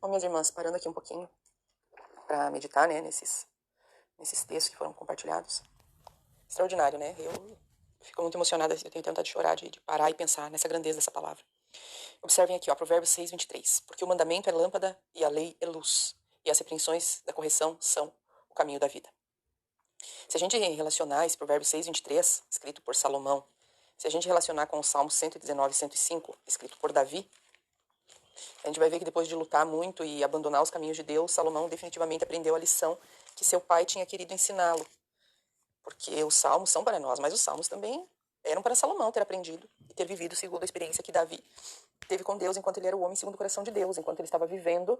Bom, minhas irmãs, parando aqui um pouquinho para meditar, né, nesses textos que foram compartilhados. Extraordinário, né? Eu fico muito emocionada, eu tenho vontade de chorar, de parar e pensar nessa grandeza dessa palavra. Observem aqui, ó, Provérbios 6, 23. Porque o mandamento é lâmpada e a lei é luz, e as repreensões da correção são o caminho da vida. Se a gente relacionar esse Provérbios 6, 23, escrito por Salomão, se a gente relacionar com o Salmo 119, 105, escrito por Davi, a gente vai ver que depois de lutar muito e abandonar os caminhos de Deus, Salomão definitivamente aprendeu a lição que seu pai tinha querido ensiná-lo. Porque os salmos são para nós, mas os salmos também eram para Salomão ter aprendido e ter vivido segundo a experiência que Davi teve com Deus enquanto ele era o homem segundo o coração de Deus, enquanto ele estava vivendo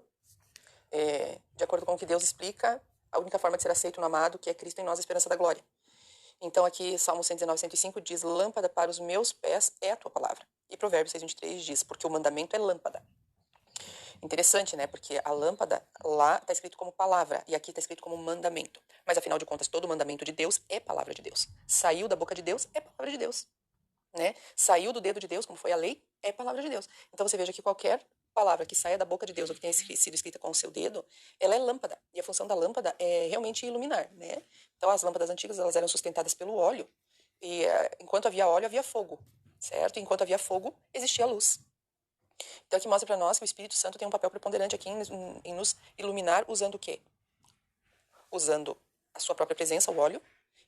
de acordo com o que Deus explica, a única forma de ser aceito no amado, que é Cristo em nós, a esperança da glória. Então aqui, Salmo 119, 105 diz, lâmpada para os meus pés é a tua palavra. E Provérbios 6, 23 diz, porque o mandamento é lâmpada. Interessante, né? Porque a lâmpada lá está escrito como palavra e aqui está escrito como mandamento. Mas afinal de contas, todo mandamento de Deus é palavra de Deus. Saiu da boca de Deus, é palavra de Deus. Né? Saiu do dedo de Deus, como foi a lei, é palavra de Deus. Então você veja que qualquer palavra que saia da boca de Deus ou que tenha sido escrita com o seu dedo, ela é lâmpada. E a função da lâmpada é realmente iluminar, né? Então as lâmpadas antigas, elas eram sustentadas pelo óleo e enquanto havia óleo, havia fogo, certo? E enquanto havia fogo, existia luz. Então aqui mostra para nós que o Espírito Santo tem um papel preponderante aqui em nos iluminar usando o quê? Usando a sua própria presença, o óleo,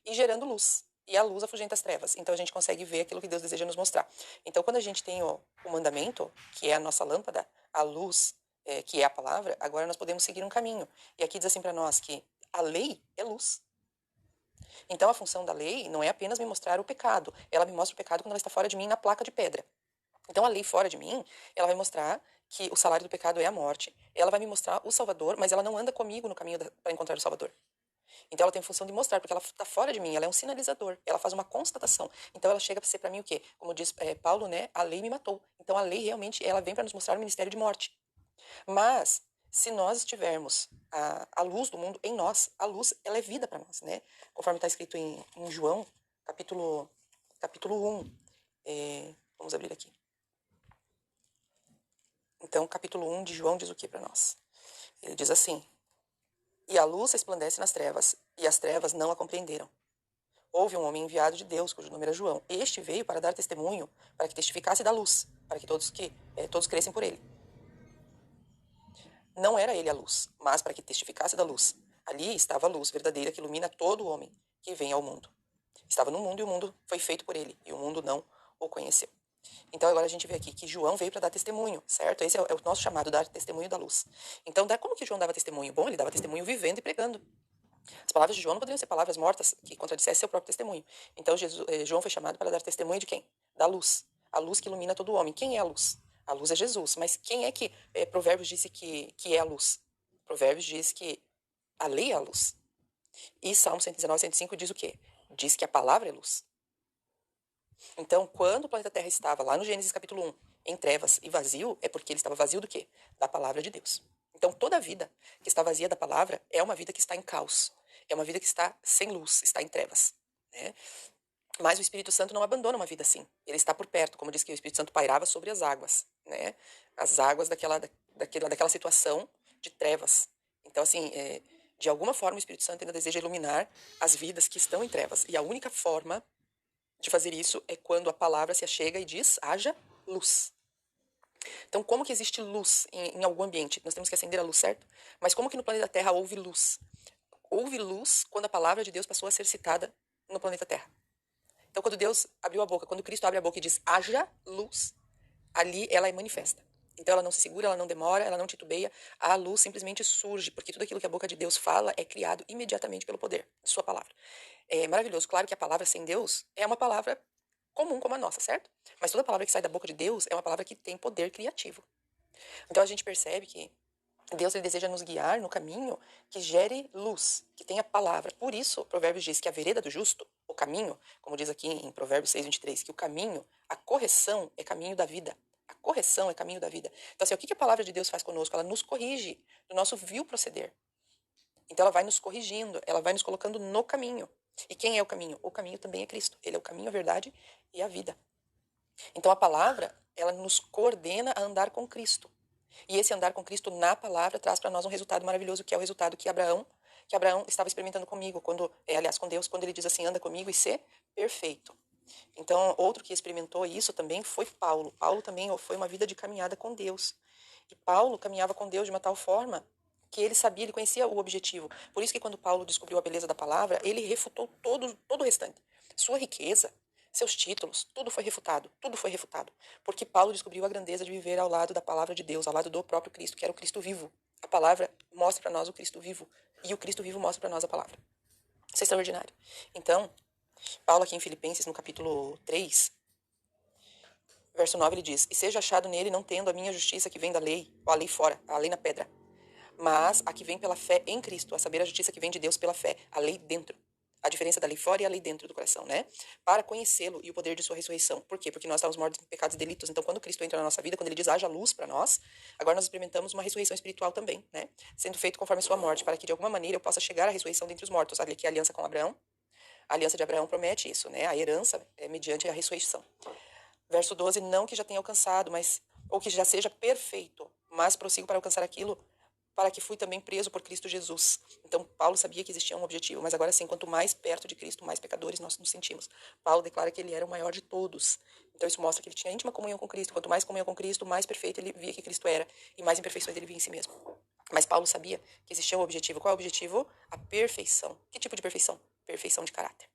e gerando luz. E a luz afugenta as trevas. Então a gente consegue ver aquilo que Deus deseja nos mostrar. Então quando a gente tem o mandamento, que é a nossa lâmpada, a luz, que é a palavra, agora nós podemos seguir um caminho. E aqui diz assim para nós que a lei é luz. Então a função da lei não é apenas me mostrar o pecado. Ela me mostra o pecado quando ela está fora de mim na placa de pedra. Então a lei fora de mim, ela vai mostrar que o salário do pecado é a morte. Ela vai me mostrar o Salvador, mas ela não anda comigo no caminho para encontrar o Salvador. Então ela tem a função de mostrar, porque ela está fora de mim, ela é um sinalizador, ela faz uma constatação. Então ela chega para ser para mim o quê? Como diz Paulo, né? A lei me matou. Então a lei realmente ela vem para nos mostrar o ministério de morte. Mas se nós tivermos a luz do mundo em nós, a luz ela é vida para nós, né? Conforme está escrito em João, capítulo 1. Vamos abrir aqui. Então, capítulo 1 de João diz o que para nós? Ele diz assim: E a luz resplandece nas trevas, e as trevas não a compreenderam. Houve um homem enviado de Deus, cujo nome era João. Este veio para dar testemunho, para que testificasse da luz, para que todos crescem por ele. Não era ele a luz, mas para que testificasse da luz. Ali estava a luz verdadeira que ilumina todo homem que vem ao mundo. Estava no mundo e o mundo foi feito por ele, e o mundo não o conheceu. Então agora a gente vê aqui que João veio para dar testemunho, certo? Esse é o nosso chamado, dar testemunho da luz. Então, como que João dava testemunho? Bom, ele dava testemunho vivendo e pregando. As palavras de João não poderiam ser palavras mortas que contradissessem seu próprio testemunho. Então, João foi chamado para dar testemunho de quem? Da luz. A luz que ilumina todo homem. Quem é a luz? A luz é Jesus. Mas quem é que Provérbios disse que é a luz? Provérbios diz que a lei é a luz. E Salmo 119, 105 diz o quê? Diz que a palavra é luz. Então, quando o planeta Terra estava lá no Gênesis capítulo 1, em trevas e vazio, é porque ele estava vazio do quê? Da palavra de Deus. Então, toda a vida que está vazia da palavra é uma vida que está em caos. É uma vida que está sem luz, está em trevas. Né? Mas o Espírito Santo não abandona uma vida assim. Ele está por perto, como diz que o Espírito Santo pairava sobre as águas. Né? As águas daquela situação de trevas. Então, assim, de alguma forma o Espírito Santo ainda deseja iluminar as vidas que estão em trevas. E a única forma de fazer isso é quando a palavra se achega e diz, haja luz. Então, como que existe luz em algum ambiente? Nós temos que acender a luz, certo? Mas como que no planeta Terra houve luz? Houve luz quando a palavra de Deus passou a ser citada no planeta Terra. Então, quando Deus abriu a boca, quando Cristo abre a boca e diz, haja luz, ali ela é manifesta. Então, ela não se segura, ela não demora, ela não titubeia. A luz simplesmente surge, porque tudo aquilo que a boca de Deus fala é criado imediatamente pelo poder de sua palavra. É maravilhoso. Claro que a palavra sem Deus é uma palavra comum como a nossa, certo? Mas toda palavra que sai da boca de Deus é uma palavra que tem poder criativo. Então a gente percebe que Deus ele deseja nos guiar no caminho que gere luz, que tenha palavra. Por isso, Provérbios diz que a vereda do justo, o caminho, como diz aqui em Provérbios 6, 23, que o caminho, a correção é caminho da vida. A correção é caminho da vida. Então, assim, o que a palavra de Deus faz conosco? Ela nos corrige do nosso vil proceder. Então, ela vai nos corrigindo, ela vai nos colocando no caminho. E quem é o caminho? O caminho também é Cristo. Ele é o caminho, a verdade e a vida. Então, a palavra, ela nos coordena a andar com Cristo. E esse andar com Cristo na palavra traz para nós um resultado maravilhoso, que é o resultado que Abraão estava experimentando comigo, aliás, com Deus, quando ele diz assim, anda comigo e ser perfeito. Então, outro que experimentou isso também foi Paulo. Paulo também foi uma vida de caminhada com Deus. E Paulo caminhava com Deus de uma tal forma que ele sabia, ele conhecia o objetivo. Por isso que quando Paulo descobriu a beleza da palavra, ele refutou todo o restante. Sua riqueza, seus títulos, tudo foi refutado, tudo foi refutado. Porque Paulo descobriu a grandeza de viver ao lado da palavra de Deus, ao lado do próprio Cristo, que era o Cristo vivo. A palavra mostra para nós o Cristo vivo, e o Cristo vivo mostra para nós a palavra. Isso é extraordinário. Então, Paulo aqui em Filipenses, no capítulo 3, verso 9, ele diz, e seja achado nele não tendo a minha justiça que vem da lei, ou a lei fora, a lei na pedra, mas a que vem pela fé em Cristo, a saber a justiça que vem de Deus pela fé, a lei dentro. A diferença da lei fora e a lei dentro do coração, né? Para conhecê-lo e o poder de sua ressurreição. Por quê? Porque nós estávamos mortos em pecados e delitos. Então, quando Cristo entra na nossa vida, quando ele diz haja luz para nós, agora nós experimentamos uma ressurreição espiritual também, né? Sendo feito conforme a sua morte, para que de alguma maneira eu possa chegar à ressurreição dentre os mortos. Olha aqui a aliança com Abraão. A aliança de Abraão promete isso, né? A herança é mediante a ressurreição. Verso 12, não que já tenha alcançado, ou que já seja perfeito, mas prossigo para alcançar aquilo para que fui também preso por Cristo Jesus. Então, Paulo sabia que existia um objetivo, mas agora sim, quanto mais perto de Cristo, mais pecadores nós nos sentimos. Paulo declara que ele era o maior de todos. Então, isso mostra que ele tinha íntima comunhão com Cristo. Quanto mais comunhão com Cristo, mais perfeito ele via que Cristo era, e mais imperfeições ele via em si mesmo. Mas Paulo sabia que existia um objetivo. Qual é o objetivo? A perfeição. Que tipo de perfeição? Perfeição de caráter.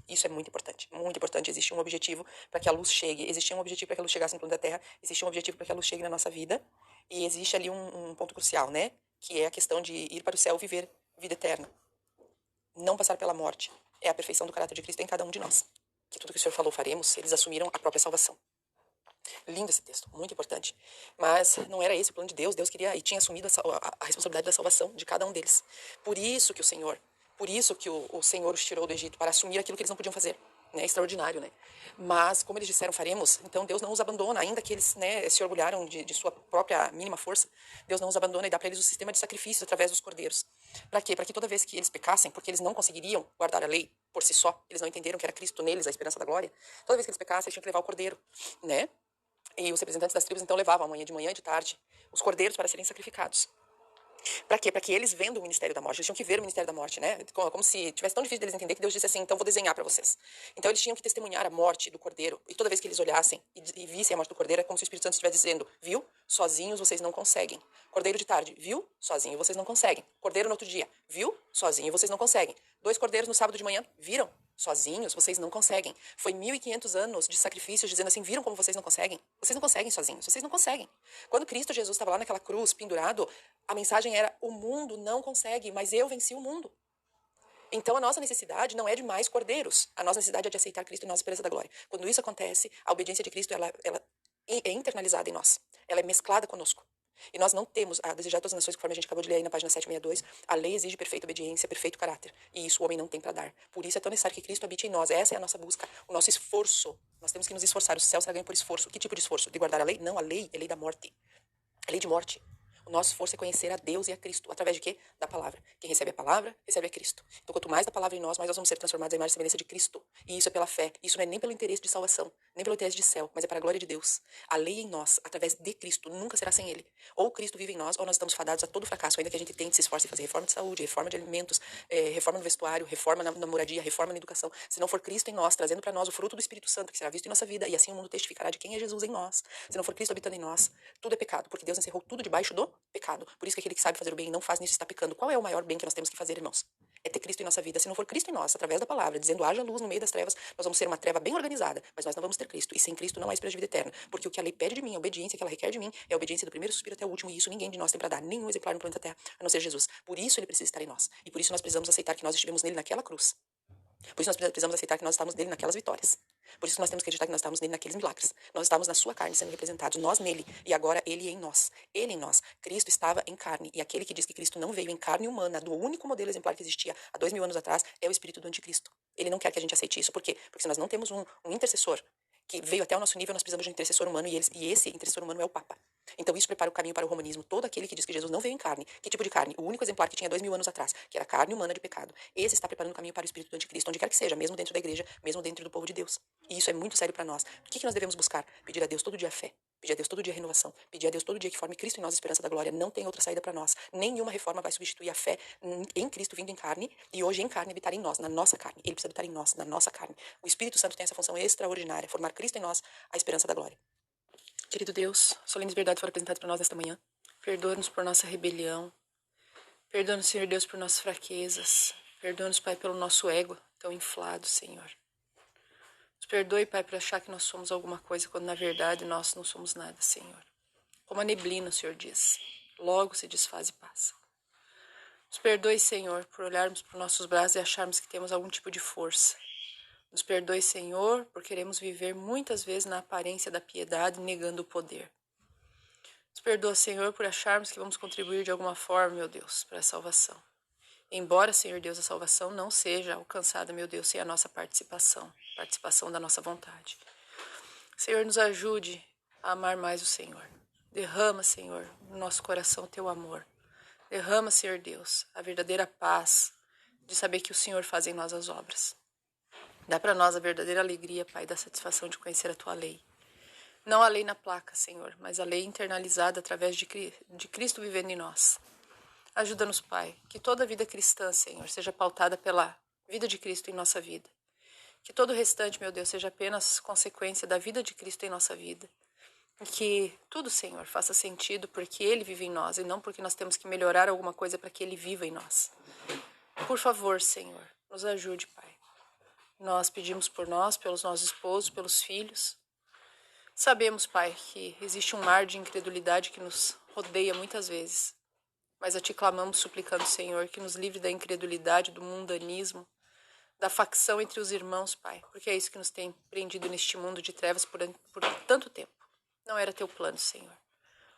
Isso é muito importante, muito importante. Existe um objetivo para que a luz chegue, existia um objetivo para que a luz chegasse no planeta Terra, existe um objetivo para que a luz chegue na nossa vida, e existe ali um ponto crucial, né? Que é a questão de ir para o céu, viver vida eterna. Não passar pela morte. É a perfeição do caráter de Cristo em cada um de nós. Que tudo que o Senhor falou faremos, eles assumiram a própria salvação. Lindo esse texto, muito importante. Mas não era esse o plano de Deus. Deus queria e tinha assumido a responsabilidade da salvação de cada um deles. Por isso que o Senhor os tirou do Egito, para assumir aquilo que eles não podiam fazer. É extraordinário, né? Mas, como eles disseram, faremos, então Deus não os abandona, ainda que eles, né, se orgulharam de sua própria mínima força, Deus não os abandona e dá para eles o sistema de sacrifícios através dos cordeiros. Para quê? Para que toda vez que eles pecassem, porque eles não conseguiriam guardar a lei por si só, eles não entenderam que era Cristo neles, a esperança da glória, toda vez que eles pecassem, eles tinham que levar o cordeiro, né? E os representantes das tribos, então, levavam amanhã de manhã e de tarde os cordeiros para serem sacrificados. Para quê? Para que eles vendo o ministério da morte. Eles tinham que ver o ministério da morte, né? Como se tivesse tão difícil deles entender que Deus disse assim, então vou desenhar para vocês. Então eles tinham que testemunhar a morte do cordeiro. E toda vez que eles olhassem e vissem a morte do cordeiro, é como se o Espírito Santo estivesse dizendo, viu? Sozinhos vocês não conseguem. Cordeiro de tarde, viu? Sozinho vocês não conseguem. Cordeiro no outro dia, viu? Sozinho vocês não conseguem. 2 cordeiros no sábado de manhã, viram? Sozinhos vocês não conseguem. Foi 1500 anos de sacrifícios dizendo assim, viram como vocês não conseguem? Vocês não conseguem sozinhos, vocês não conseguem. Quando Cristo Jesus estava lá naquela cruz, pendurado, a mensagem era, o mundo não consegue, mas eu venci o mundo. Então a nossa necessidade não é de mais cordeiros. A nossa necessidade é de aceitar Cristo em nossa esperança da glória. Quando isso acontece, a obediência de Cristo ela é internalizada em nós. Ela é mesclada conosco. E nós não temos a desejar todas as nações, conforme a gente acabou de ler aí na página 762, a lei exige perfeita obediência, perfeito caráter. E isso o homem não tem para dar. Por isso é tão necessário que Cristo habite em nós. Essa é a nossa busca, o nosso esforço. Nós temos que nos esforçar. O céu será ganho por esforço. Que tipo de esforço? De guardar a lei? Não, a lei é lei da morte. É lei de morte. O nosso esforço é conhecer a Deus e a Cristo. Através de quê? Da palavra. Quem recebe a palavra, recebe a Cristo. Então, quanto mais da palavra em nós, mais nós vamos ser transformados em imagem e semelhança de Cristo. E isso é pela fé. Isso não é nem pelo interesse de salvação, nem pelo interesse de céu, mas é para a glória de Deus. A lei em nós, através de Cristo, nunca será sem Ele. Ou Cristo vive em nós, ou nós estamos fadados a todo fracasso, ainda que a gente tente, se esforce em fazer reforma de saúde, reforma de alimentos, reforma no vestuário, reforma na moradia, reforma na educação. Se não for Cristo em nós, trazendo para nós o fruto do Espírito Santo, que será visto em nossa vida, e assim o mundo testificará de quem é Jesus em nós. Se não for Cristo habitando em nós, tudo é pecado, porque Deus encerrou tudo debaixo do pecado. Por isso que aquele que sabe fazer o bem e não faz nisso está pecando. Qual é o maior bem que nós temos que fazer, irmãos? É ter Cristo em nossa vida. Se não for Cristo em nós, através da palavra, dizendo haja luz no meio das trevas, nós vamos ser uma treva bem organizada, mas nós não vamos ter Cristo. E sem Cristo não há esperança de vida eterna. Porque o que a lei pede de mim, a obediência que ela requer de mim, é a obediência do primeiro suspiro até o último, e isso ninguém de nós tem para dar, nenhum exemplar no planeta Terra, a não ser Jesus. Por isso ele precisa estar em nós. E por isso nós precisamos aceitar que nós estivemos nele naquela cruz. Por isso nós precisamos aceitar que nós estamos nele naquelas vitórias. Por isso nós temos que acreditar que nós estamos nele naqueles milagres. Nós estamos na sua carne sendo representados, nós nele, e agora ele em nós. Ele em nós. Cristo estava em carne, e aquele que diz que Cristo não veio em carne humana, do único modelo exemplar que existia há 2000 anos atrás, é o espírito do anticristo. Ele não quer que a gente aceite isso. Por quê? Porque se nós não temos um intercessor que veio até o nosso nível, nós precisamos de um intercessor humano, e esse intercessor humano é o Papa. Então isso prepara o caminho para o romanismo. Todo aquele que diz que Jesus não veio em carne. Que tipo de carne? O único exemplar que tinha 2000 anos atrás, que era carne humana de pecado. Esse está preparando o caminho para o espírito do anticristo, onde quer que seja, mesmo dentro da igreja, mesmo dentro do povo de Deus. E isso é muito sério para nós. O que nós devemos buscar? Pedir a Deus todo dia fé. Pedir a Deus todo dia renovação. Pedir a Deus todo dia que forme Cristo em nós, a esperança da glória. Não tem outra saída para nós. Nenhuma reforma vai substituir a fé em Cristo vindo em carne e hoje em carne habitar em nós, na nossa carne. Ele precisa habitar em nós, na nossa carne. O Espírito Santo tem essa função extraordinária, formar Cristo em nós, a esperança da glória. Querido Deus, solenes verdades foram apresentadas para nós nesta manhã. Perdoa-nos por nossa rebelião. Perdoa-nos, Senhor Deus, por nossas fraquezas. Perdoa-nos, Pai, pelo nosso ego tão inflado, Senhor. Nos perdoe, Pai, por achar que nós somos alguma coisa, quando na verdade nós não somos nada, Senhor. Como a neblina, o Senhor diz, logo se desfaz e passa. Nos perdoe, Senhor, por olharmos para os nossos braços e acharmos que temos algum tipo de força. Nos perdoe, Senhor, por queremos viver muitas vezes na aparência da piedade, negando o poder. Nos perdoa, Senhor, por acharmos que vamos contribuir de alguma forma, meu Deus, para a salvação. Embora, Senhor Deus, a salvação não seja alcançada, meu Deus, sem a nossa participação da nossa vontade. Senhor, nos ajude a amar mais o Senhor. Derrama, Senhor, no nosso coração o teu amor. Derrama, Senhor Deus, a verdadeira paz de saber que o Senhor faz em nós as obras. Dá para nós a verdadeira alegria, Pai, da satisfação de conhecer a tua lei. Não a lei na placa, Senhor, mas a lei internalizada através de Cristo vivendo em nós. Ajuda-nos, Pai, que toda a vida cristã, Senhor, seja pautada pela vida de Cristo em nossa vida. Que todo o restante, meu Deus, seja apenas consequência da vida de Cristo em nossa vida. E que tudo, Senhor, faça sentido porque Ele vive em nós e não porque nós temos que melhorar alguma coisa para que Ele viva em nós. Por favor, Senhor, nos ajude, Pai. Nós pedimos por nós, pelos nossos esposos, pelos filhos. Sabemos, Pai, que existe um mar de incredulidade que nos rodeia muitas vezes. Mas a Ti clamamos suplicando, Senhor, que nos livre da incredulidade, do mundanismo, da facção entre os irmãos, Pai, porque é isso que nos tem prendido neste mundo de trevas por tanto tempo. Não era Teu plano, Senhor.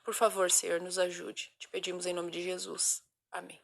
Por favor, Senhor, nos ajude. Te pedimos em nome de Jesus. Amém.